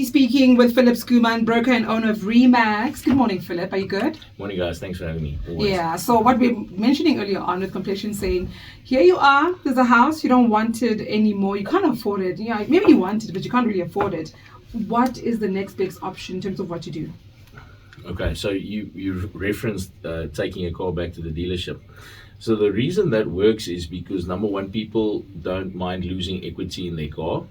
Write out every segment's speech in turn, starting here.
Speaking with Philip Skuman, broker and owner of REMAX. Good morning, Philip. Are you good? Morning, guys. Thanks for having me. Always. Yeah. So what we were mentioning earlier on with completion, saying, here you are. There's a house you don't want it anymore. You can't afford it. Yeah, maybe you want it, but you can't really afford it. What is the next best option in terms of what to do? Okay. So you referenced taking a car back to the dealership. So the reason that works is because number one, people don't mind losing equity in their car,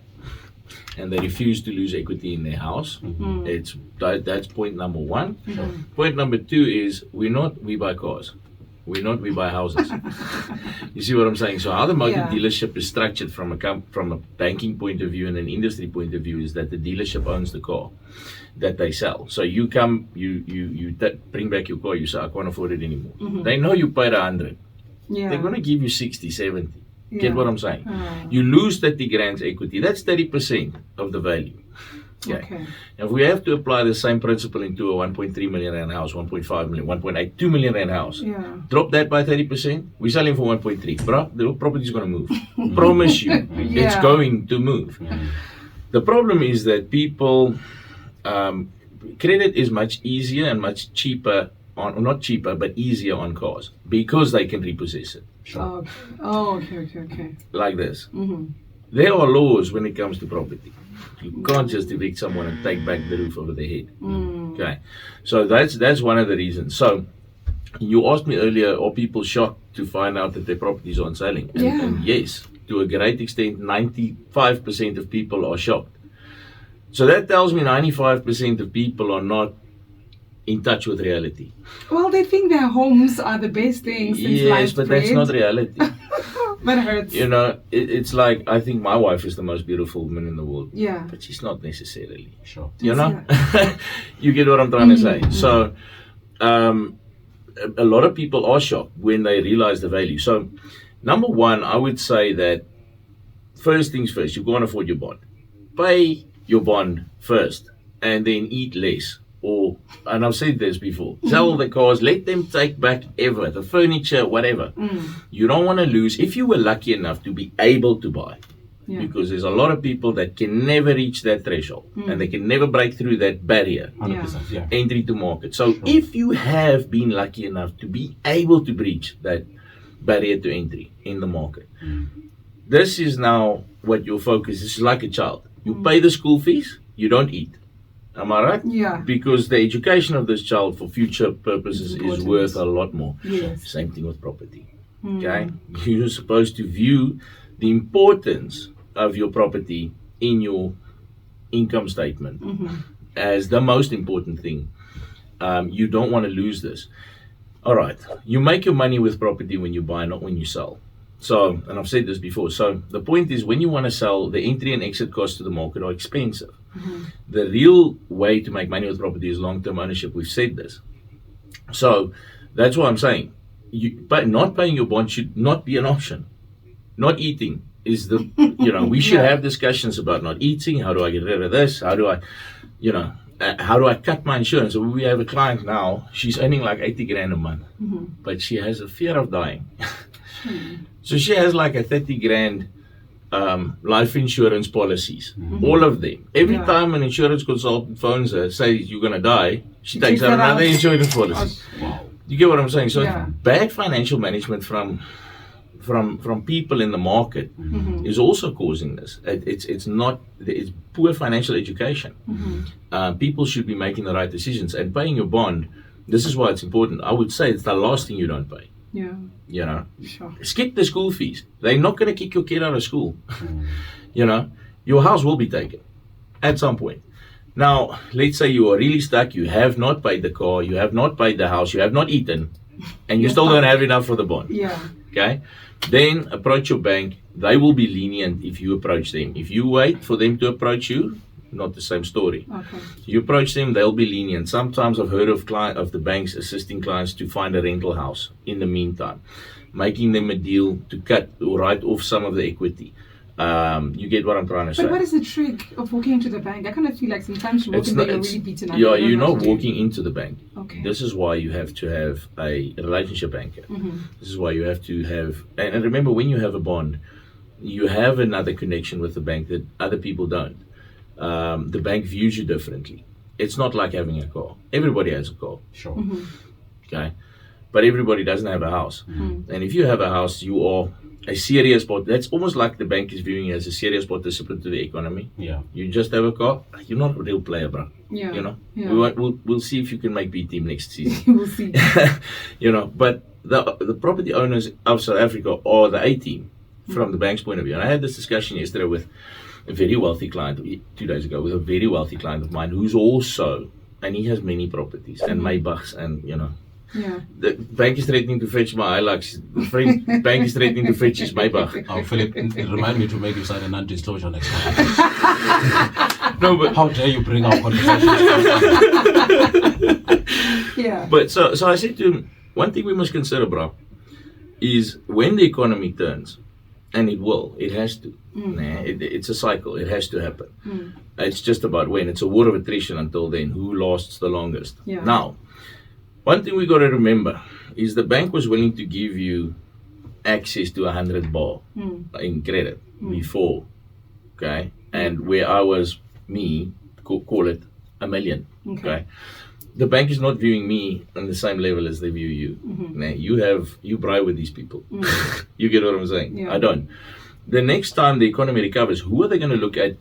and they refuse to lose equity in their house. Mm-hmm. That's point number one. Mm-hmm. Point number two is we buy cars. We buy houses. You see what I'm saying? So how the motor dealership is structured from a banking point of view and an industry point of view is that the dealership owns the car that they sell. So you come, you bring back your car, you say, I can't afford it anymore. Mm-hmm. They know you paid 100. Yeah. They're going to give you 60, 70. Yeah. Get what I'm saying? You lose 30 grand's equity. That's 30% of the value. Okay. If we have to apply the same principle into a 1.3 million rand house, 1.5 million, 1.8, 2 million rand house, drop that by 30%, we're selling for 1.3. Bro, the property is going to move. Promise you, it's going to move. The problem is that people, credit is much easier and much cheaper, not cheaper, but easier on cars because they can repossess it. Sure. Okay. Like this. Mm-hmm. There are laws when it comes to property. You can't just evict someone and take back the roof over their head. Okay, so that's one of the reasons. So you asked me earlier, are people shocked to find out that their properties aren't selling? And yes, to a great extent, 95% of people are shocked. So that tells me 95% of people are not in touch with reality. Well, they think their homes are the best thing since yes, but that's not reality. That hurts. You know, it's like, I think my wife is the most beautiful woman in the world. Yeah. But she's not necessarily. Sure. You know? You get what I'm trying to say. So, a lot of people are shocked when they realize the value. So, number one, I would say that first things first, you can't afford your bond. Pay your bond first and then eat less. And I've said this before, sell the cars, let them take back the furniture, whatever. You don't want to lose. If you were lucky enough to be able to buy, because there's a lot of people that can never reach that threshold and they can never break through that barrier, 100%, entry to market. So if you have been lucky enough to be able to breach that barrier to entry in the market, this is now what your focus is. Like a child. You pay the school fees, you don't eat. Am I right? Yeah. Because the education of this child for future purposes is worth a lot more. Yes. Same thing with property. Okay? You're supposed to view the importance of your property in your income statement as the most important thing. You don't want to lose this. All right. You make your money with property when you buy, not when you sell. So, and I've said this before, so the point is when you want to sell, the entry and exit costs to the market are expensive. The real way to make money with property is long-term ownership. We've said this. So, that's what I'm saying. But not paying your bond should not be an option. Not eating is the, we should have discussions about not eating. How do I get rid of this? How do I cut my insurance? So we have a client now, she's earning like 80 grand a month, but she has a fear of dying. So she has like a 30 grand life insurance policies, all of them. Every time an insurance consultant phones her, says you're going to die, she takes out another insurance policy. Wow. You get what I'm saying? So bad financial management from people in the market is also causing this. It's poor financial education. People should be making the right decisions and paying your bond. This is why it's important. I would say it's the last thing you don't pay. Sure. Skip the school fees. They're not going to kick your kid out of school. Your house will be taken at some point. Now, let's say you are really stuck. You have not paid the car. You have not paid the house. You have not eaten, and you still don't have enough for the bond. Okay. Then approach your bank. They will be lenient if you approach them. If you wait for them to approach you, not the same story. Okay. You approach them, they'll be lenient. Sometimes I've heard of the banks assisting clients to find a rental house in the meantime, making them a deal to cut or write off some of the equity. You get what I'm trying to say. But what is the trick of walking into the bank? I kind of feel like sometimes you walk in there, you're really beaten up. Yeah, you're not walking into the bank. Okay. This is why you have to have a relationship banker. This is why you have to have, and remember, when you have a bond, you have another connection with the bank that other people don't. the bank views you differently. It's not like having a car. Everybody has a car. Sure. Okay, but everybody doesn't have a house. And if you have a house, you are a serious part. That's almost like the bank is viewing you as a serious participant to the economy. Yeah. You just have a car, you're not a real player, bro. Yeah. You know, Yeah. we'll see if you can make B team next season. We'll see. You know, but the property owners of South Africa are the A team from the bank's point of view. And I had this discussion yesterday with a very wealthy client, 2 days ago, with a very wealthy client of mine who's also, and he has many properties and Maybachs and, you know, Yeah. the bank is threatening to fetch my Hilux. The bank is threatening to fetch his Maybach. Oh, Philip, remind me to make you sign a non-disclosure next time. No, but How dare you bring our conversation? Yeah. But so I said to him, one thing we must consider, bro, is when the economy turns, and it will, it has to. Nah, it's a cycle. It has to happen. It's just about when. It's a war of attrition until then. Who lasts the longest? Yeah. Now, one thing we got to remember is the bank was willing to give you access to 100 bar in credit before, okay? And where I was, call it $1 million, okay? The bank is not viewing me on the same level as they view you. Now, you bribe with these people. You get what I'm saying? Yeah. I don't. The next time the economy recovers, who are they going to look at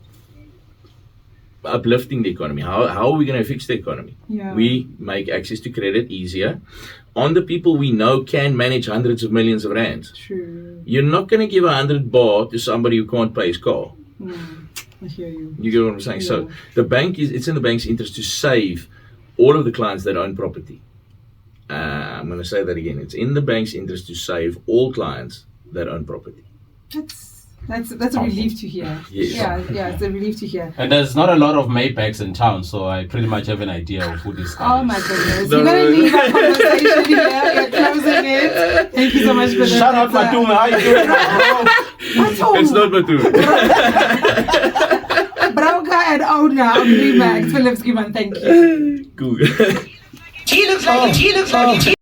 uplifting the economy? How are we going to fix the economy? Yeah. We make access to credit easier on the people we know can manage hundreds of millions of rands. True. You're not going to give 100 bar to somebody who can't pay his car. I hear you. You get what I'm saying? So the bank it's in the bank's interest to save all of the clients that own property. I'm going to say that again. It's in the bank's interest to save all clients that own property. That's a relief to hear. Yes. Yeah, it's a relief to hear. And there's not a lot of Maybachs in town, so I pretty much have an idea of who this guy Oh is. my goodness. No, We're going to leave our conversation here. We're closing it. Thank you so much for that. Shout out Matung, how you doing, bro? It's not Batu. Broker and owner of REMAX, Philip Skiman, thank you. Cool. He looks like